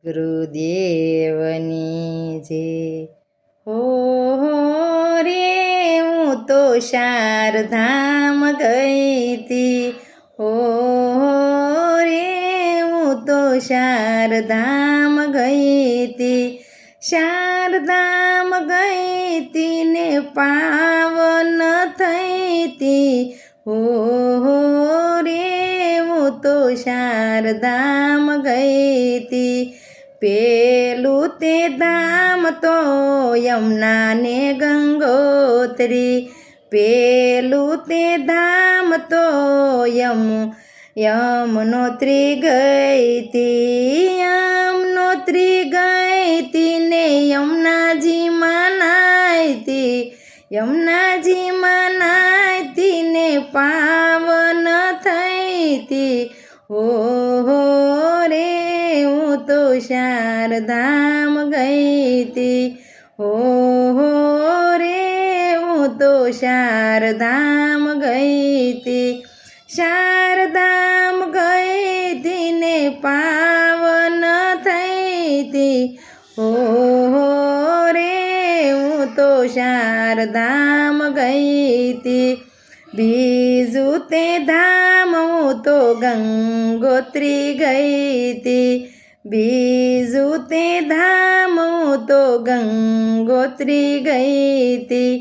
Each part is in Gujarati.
ગુરુદેવની જે હો રે હું તો શારધામ ગઈ તી હો રે હું તો શારધામ ગઈ તી શારદામ ગઈ તી ને પાવન થઈ તી હો રે હું તો શારદામ ગઈ તી પેલું તે ધામ તો યમુના ને ગંગોત્રી પેલું તે ધામ તો યમુનોત્રી ગઈ તી યમુનોત્રી ગઈ તી ને યમુનાજીમાં નાહતી યમુનાજીમાં નાહતી ને પાવન થઈ તી હો રે હું તો શારદામ ગઈ તી હો રે હું તો શારદામ ગઈ તી શારદામ ગઈ તી ને પાવન થઈ તી હો રે હું તો શારદામ ગઈ તી બીજું તે ધામ હું તો ગંગોત્રી ગઈ તી બીજું તે ધામ હું તો ગંગોત્રી ગઈ તી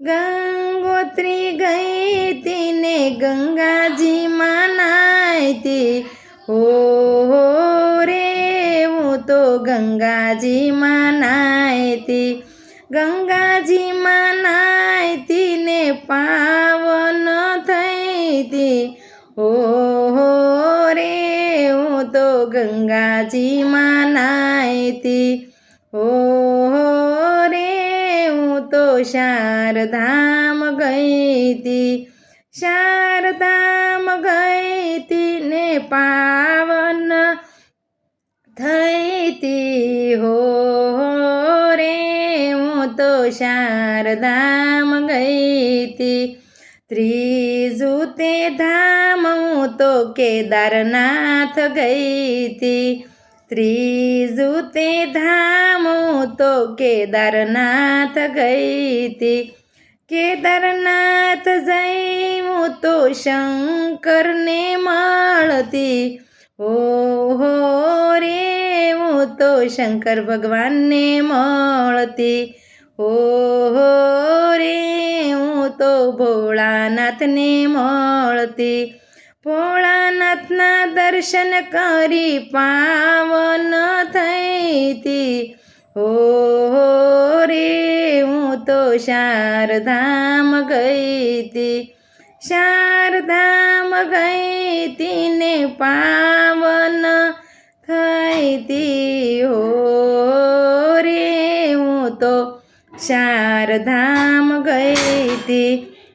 ગંગોત્રી ગઈ તી ને ગંગાજીમાં નાહતી હો રે હું તો ગંગાજીમાં નાહતી ગંગાજીમાં નાહતી ને પાવન થઈ તી હો રે હું તો ગંગાજીમાં નાહતી હો રે હું તો શારદામ ગઈ તી શારદામ ગઈ તી ને પાવન થઈ તી હો રે હું તો શારદામ ગઈ તી ત્રીજું તે ધામ હું તો કેદારનાથ ગઈ તી ત્રીજું તે ધામ હું તો કેદારનાથ ગઈ તી કેદારનાથ જઈ હું તો શંકરને મળતી હો રે હું તો શંકર ભગવાનને મળતી હો રે હું તો ભોળાનાથને મળતી ભોળાનાથના દર્શન કરી પાવન થઈ તી હો રે હું તો શારદામ ગઈ તી શારદામ ગઈ તી ને પાવન થઈ તી હો રે હું તો શારદામ ગઈ તી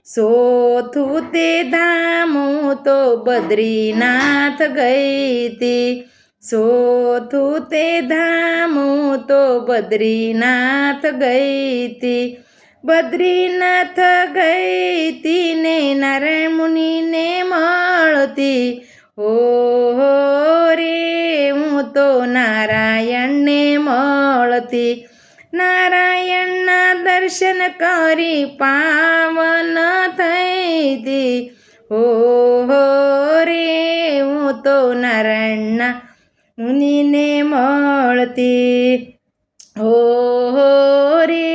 ચોથું તે ધામ હું તો બદ્રીનાથ ગઈ તી ચોથું તે ધામ હું તો બદ્રીનાથ ગઈ તી બદ્રીનાથ ગઈ તી ને નારાયણ મુનિને મળતી હો રે હું તો નારાયણને મળતી નારાયણના દર્શન કરી પાવન થઈ તી હો રે હું તો નારાયણના મુનિને મળતી હો રે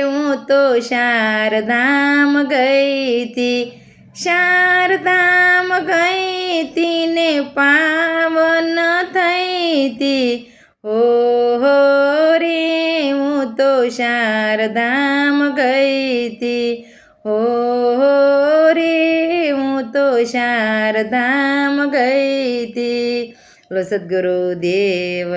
હું તો શારદામ ગઈ તી શારદામ ગઈ તી ને પાવન થઈ તી હો રે હું તો શારદામ ગઈ તી હો રે હું તો શારદામ ગઈ તી. બોલો સદ્ગુરુદેવ.